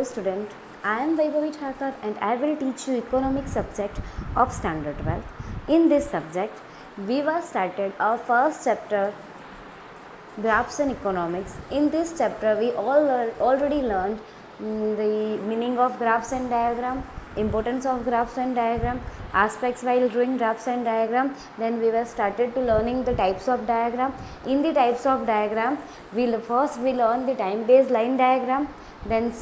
student, I am Vaibhavi Thakur and I will teach you economics subject of standard 12. In this subject, we were started our first chapter, graphs and economics. In this chapter, we already learned the meaning of graphs and diagram, importance of graphs and diagram, aspects while drawing graphs and diagram. Then we were started to learning the types of diagram. In the types of diagram, first we learn the time-based line diagram. Then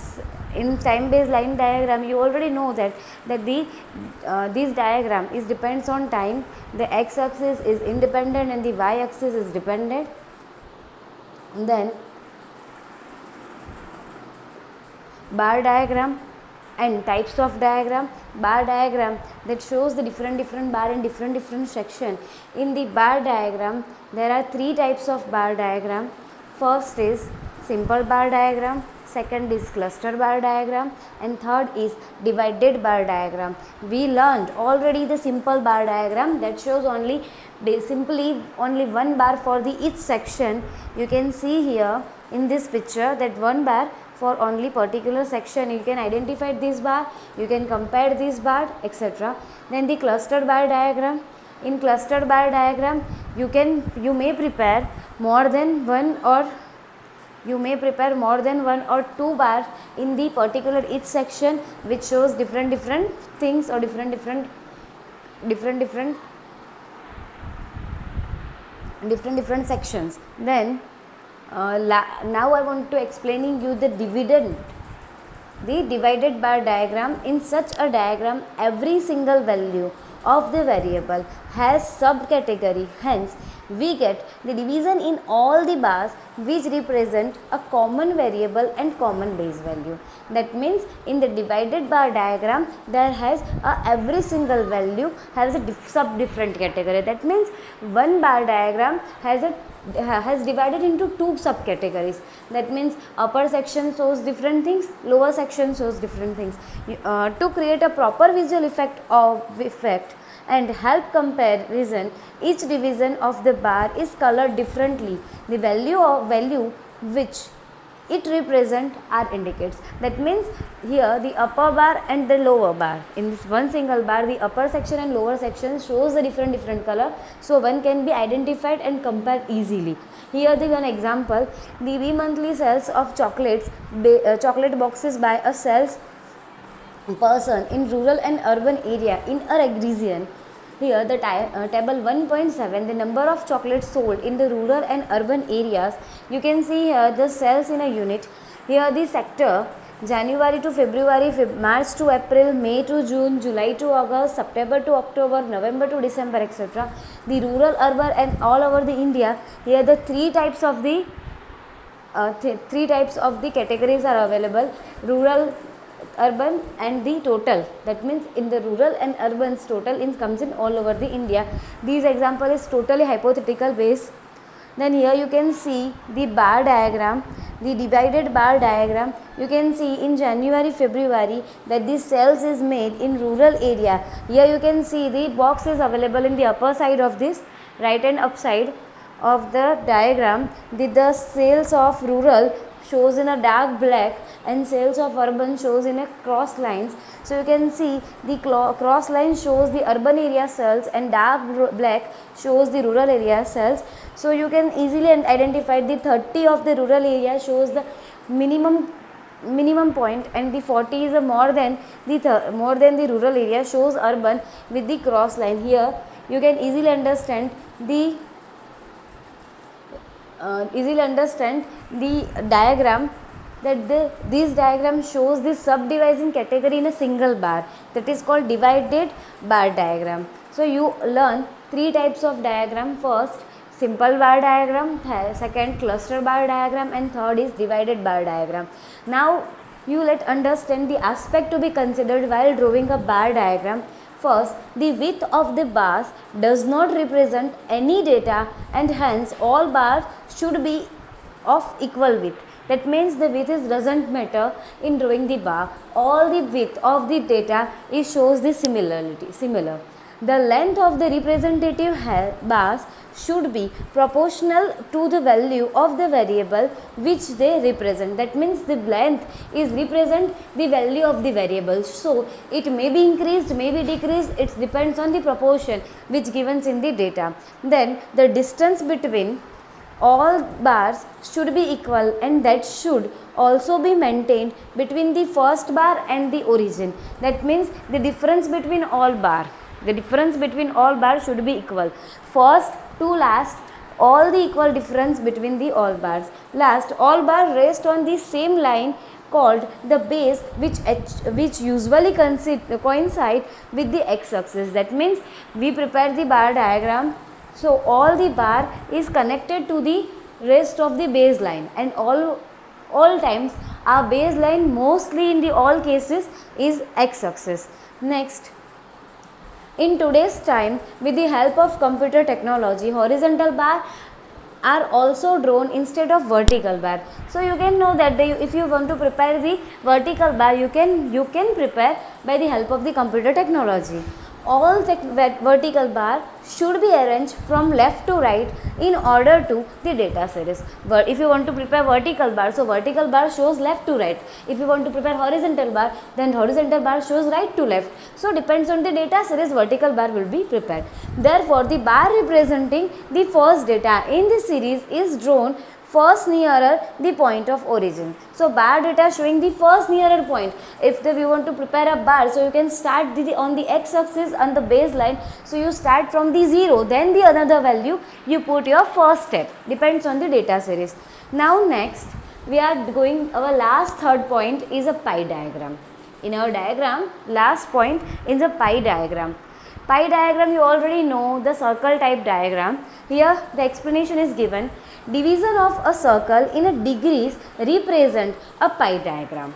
in time-based line diagram, you already know that this diagram is depends on time. The x-axis is independent and the y-axis is dependent. Then bar diagram and types of diagram. Bar diagram that shows the different bar in different section. In the bar diagram, there are three types of bar diagram. First is simple bar diagram, second is cluster bar diagram, and third is divided bar diagram. We learned already the simple bar diagram that shows simply only one bar for the each section. You can see here in this picture that one bar for only particular section. You can identify this bar, you can compare this bar, etc. Then the clustered bar diagram. In clustered bar diagram, you may prepare more than one or two bars in the particular each section, which shows different things or different sections. Then now I want to explaining you the divided bar diagram. In such a diagram, every single value of the variable has subcategory. Hence, we get the division in all the bars which represent a common variable and common base value. That means in the divided bar diagram, there has every single value has a sub-different category. That means one bar diagram has divided into two subcategories. That means upper section shows different things, lower section shows different things. To create a proper visual effect and help comparison, each division of the bar is colored differently. The value which it represent are indicates. That means here the upper bar and the lower bar. In this one single bar, the upper section and lower section shows the different color, so one can be identified and compared easily. Here the one example, the bi-monthly sales of chocolate boxes by a sales person in rural and urban area in a region. Here the table 1.7, the number of chocolates sold in the rural and urban areas. You can see here the sales in a unit. Here the sector January to February, March to April, May to June, July to August, September to October, November to December, etc. The rural, urban and all over the India. Here the three types of the categories are available: rural, urban and the total. That means in the rural and urban's total comes in all over the India. This example is totally hypothetical based. Then here you can see the bar diagram, the divided bar diagram. You can see in January, February that the sales is made in rural area. Here you can see the box is available in the upper side of this, right and upside of the diagram. The sales of rural shows in a dark black and sales of urban shows in a cross lines. So you can see the cross line shows the urban area sales and dark black shows the rural area sales. So you can easily identify the 30 of the rural area shows the minimum point, and the 40 is more than the rural area shows urban with the cross line. Here you can easily understand the diagram that this diagram shows the subdividing category in a single bar, that is called divided bar diagram. So you learn three types of diagram. First, simple bar diagram, second cluster bar diagram, and third is divided bar diagram. Now you understand the aspect to be considered while drawing a bar diagram. First, the width of the bars does not represent any data and hence all bars should be of equal width. That means the width doesn't matter in drawing the bar. All the width of the data shows the similar. the length of the representative bars should be proportional to the value of the variable which they represent. That means the length is represent the value of the variable. So it may be increased, may be decreased, it depends on the proportion which given in the data. Then the distance between all bars should be equal, and that should also be maintained between the first bar and the origin. That means the difference between all bar, should be equal. First to last, all the equal difference between the all bars. Last, all bar rest on the same line called the base, which usually coincide with the x-axis. That means we prepare the bar diagram. So all the bar is connected to the rest of the baseline, and all times our baseline mostly in the all cases is x-axis. Next, in today's time, with the help of computer technology, horizontal bar are also drawn instead of vertical bar. So you can know that if you want to prepare the vertical bar, you can prepare by the help of the computer technology. All vertical bar should be arranged from left to right in order to the data series. But if you want to prepare vertical bar, so vertical bar shows left to right. If you want to prepare horizontal bar, then horizontal bar shows right to left. So depends on the data series, vertical bar will be prepared. Therefore, the bar representing the first data in the series is drawn first nearer the point of origin. So bar data showing the first nearer point. If we want to prepare a bar, so you can start on the x-axis on the baseline. So you start from the 0, then the another value you put your first step. Depends on the data series. Now next, we are going, our last third point is a pie diagram. In our diagram, last point is a pie diagram. Pie diagram, you already know, the circle type diagram. Here the explanation is given. Division of a circle in a degrees represent a pie diagram.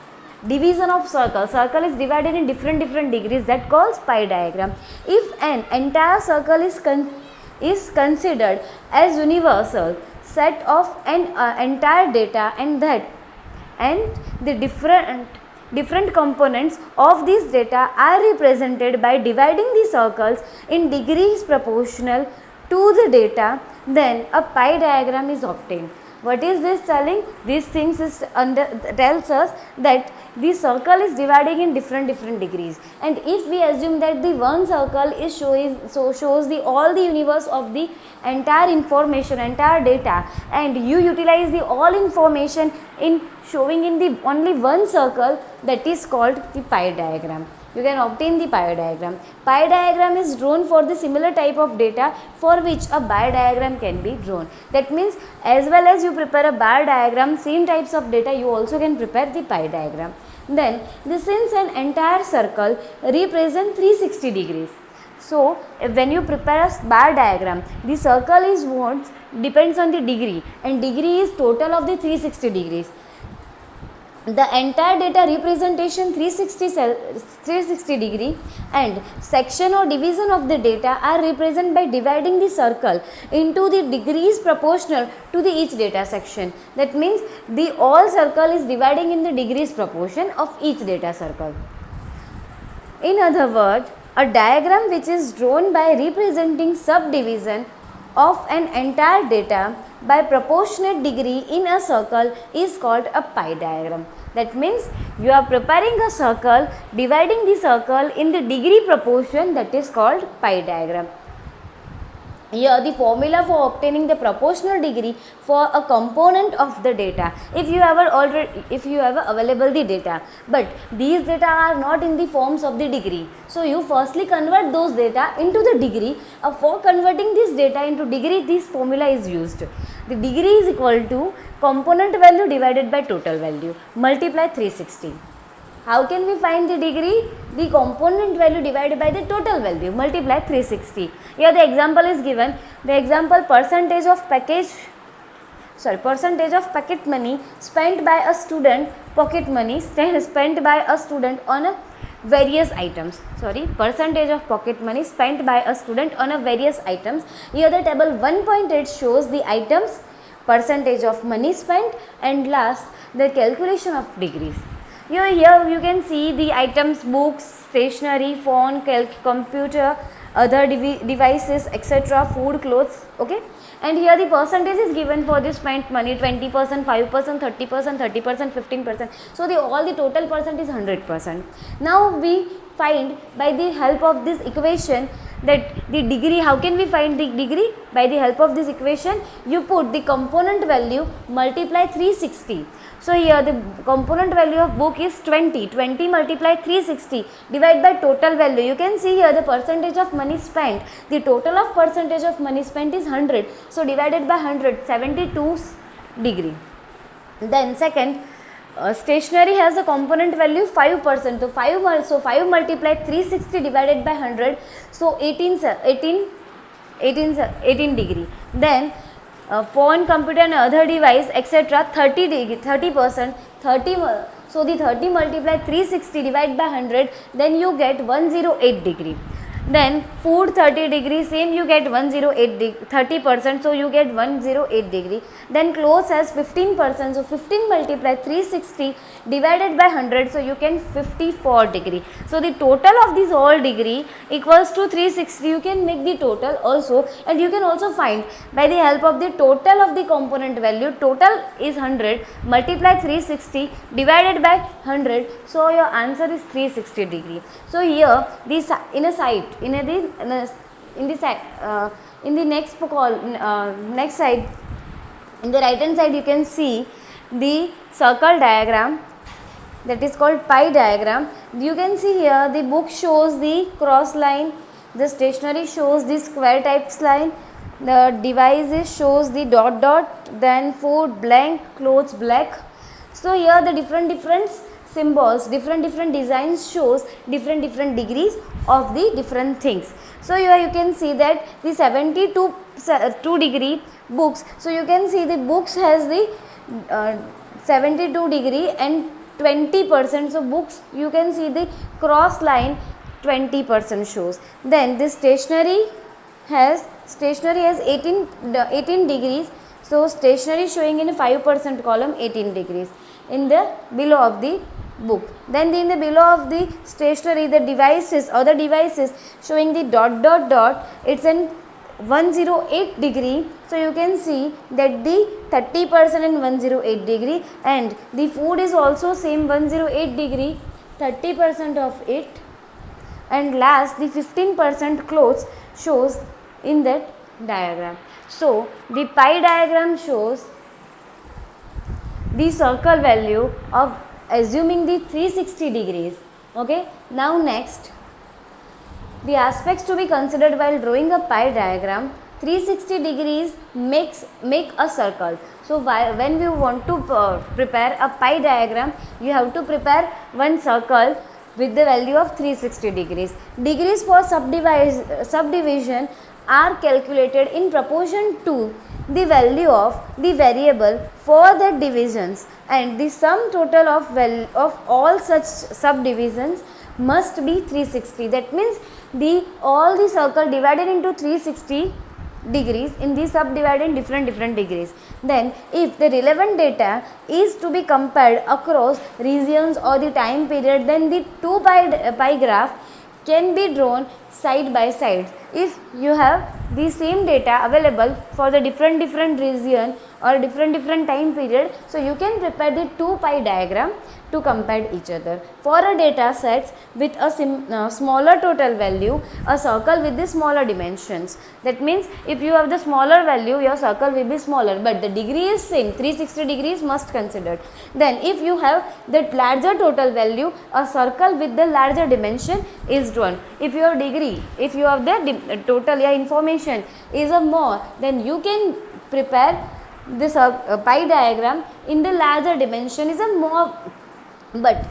Division of circle is divided in different degrees, that calls pie diagram. If an entire circle is considered as universal set of an entire data, and the different components of this data are represented by dividing the circles in degrees proportional to the data, then a pie diagram is obtained. What is this telling? These things tells us that the circle is dividing in different degrees, and if we assume that the one circle is shows the all the universe of the entire information, entire data, and you utilize the all information in showing in the only one circle, that is called the pie diagram. You can obtain the pie diagram. Pie diagram is drawn for the similar type of data for which a bar diagram can be drawn. That means as well as you prepare a bar diagram, same types of data you also can prepare the pie diagram. Then since an entire circle represents 360 degrees. So when you prepare a bar diagram, the circle is what depends on the degree, and degree is total of the 360 degrees. The entire data representation 360 degree, and section or division of the data are represented by dividing the circle into the degrees proportional to the each data section. That means the all circle is dividing in the degrees proportion of each data circle. In other words, a diagram which is drawn by representing subdivision of an entire data by proportionate degree in a circle is called a pie diagram. That means you are preparing a circle, dividing the circle in the degree proportion, that is called pie diagram. Here the formula for obtaining the proportional degree for a component of the data, if you have available the data, but these data are not in the forms of the degree, so you firstly convert those data into the degree. For converting this data into degree, this formula is used. The degree is equal to component value divided by total value multiply 360. How can we find the degree? The component value divided by the total value multiply 360. Here the example is given. The example, percentage of packet money spent by a student, pocket money spent by a student on a various items. Percentage of pocket money spent by a student on a various items. Here the table 1.8 shows the items, percentage of money spent, and last the calculation of degrees. Here you can see the items: books, stationery, phone, computer, other devices, etc., food, clothes. Okay, and here the percentage is given for the spent money: 20%, 5%, 30%, 30%, 15%. So the all the total percent is 100%. Now we find by the help of this equation that the degree. How can we find the degree? By the help of this equation, you put the component value multiply 360. So here the component value of book is 20. 20 multiply 360 divide by total value. You can see here the percentage of money spent. The total of percentage of money spent is 100. So divided by 100, 72 degree. Then second, stationery has a component value 5%. So 5 multiply 360 divided by 100. So 18 degree. Then phone, computer and other device, etc., 30 degree, 30%, 30. So the 30 multiply 360 divide by 100, then you get 108 degree. Then food 30 degree, same you get 108 30%, so you get 108 degree. Then clothes has 15%, so 15 multiply 360 divided by 100, so you can 54 degree. So the total of this all degree equals to 360. You can make the total also, and you can also find by the help of the total of the component value. Total is 100, multiply 360 divided by 100, so your answer is 360 degree. So here this in a side, in the next next side, in the right hand side, you can see the circle diagram, that is called pie diagram. You can see here the book shows the cross line, the stationery shows the square types line, the devices shows the dot dot, then food blank, clothes black. So here the different symbols, different designs shows different degrees of the different things. So here you can see that the 72 degree books. So you can see the books has the 72 degree and 20%. So books, you can see the cross line 20% shows. Then this stationery has 18 degrees. So stationery showing in a 5% column 18 degrees in the below of the book. Then in the below of the stationery, the devices, other devices showing the dot dot dot, it's in 108 degree. So you can see that the 30% in 108 degree, and the food is also same 108 degree, 30% of it, and last the 15% clothes shows in that diagram. So the pie diagram shows the circle value of assuming the 360 degrees. Okay, now next, the aspects to be considered while drawing a pie diagram. 360 degrees make a circle. So when we want to prepare a pie diagram, you have to prepare one circle with the value of 360 degrees. Degrees for subdivision are calculated in proportion to the value of the variable for the divisions, and the sum total of all such subdivisions must be 360. That means all the circle divided into 360 degrees, in the subdivided different degrees. Then if the relevant data is to be compared across regions or the time period, then the two pie graph can be drawn side by side. If you have the same data available for the different region or different time period, so you can prepare the two pie diagram to compare each other. For a data set with a smaller total value, a circle with the smaller dimensions. That means if you have the smaller value, your circle will be smaller, but the degree is same, 360 degrees must considered. Then if you have that larger total value, a circle with the larger dimension is drawn. If you have degree, if you have the total information is a more, then you can prepare this pie diagram in the larger dimension is a more, but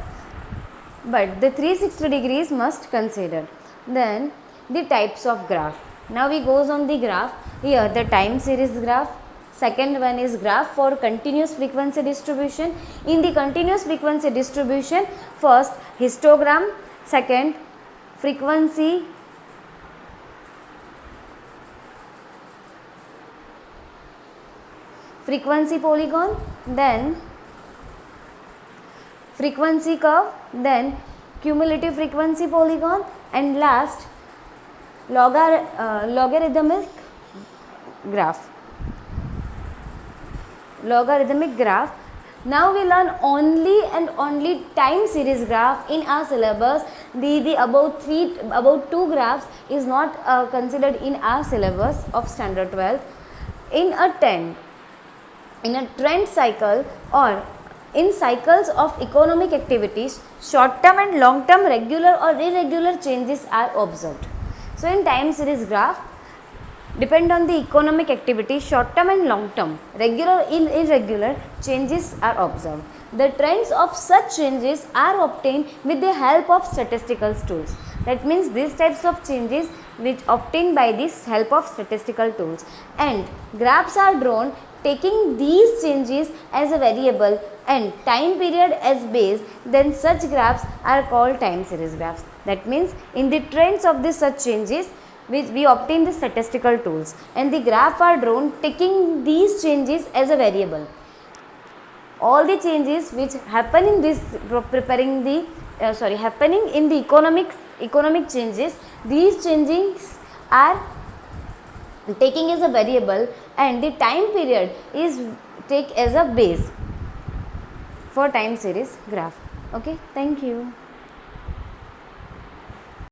the 360 degrees must consider. Then the types of graph. Now we goes on the graph. Here the time series graph. Second one is graph for continuous frequency distribution. In the continuous frequency distribution, first histogram, second frequency polygon, then frequency curve, then cumulative frequency polygon, and last logarithmic graph. Logarithmic graph. Now we learn only and only time series graph in our syllabus. The about two graphs is not considered in our syllabus of standard 12. In a trend cycle or in cycles of economic activities, short term and long term regular or irregular changes are observed. So in time series graph, depend on the economic activity, short term and long term, regular and irregular changes are observed. The trends of such changes are obtained with the help of statistical tools. That means these types of changes which obtained by this help of statistical tools, and graphs are drawn taking these changes as a variable and time period as base, then such graphs are called time series graphs. That means in the trends of the such changes which we obtain the statistical tools, and the graph are drawn taking these changes as a variable. All the changes which happen in this preparing the happening in the economic changes, these changes are taking as a variable, and the time period is take as a base for time series graph. Okay, thank you.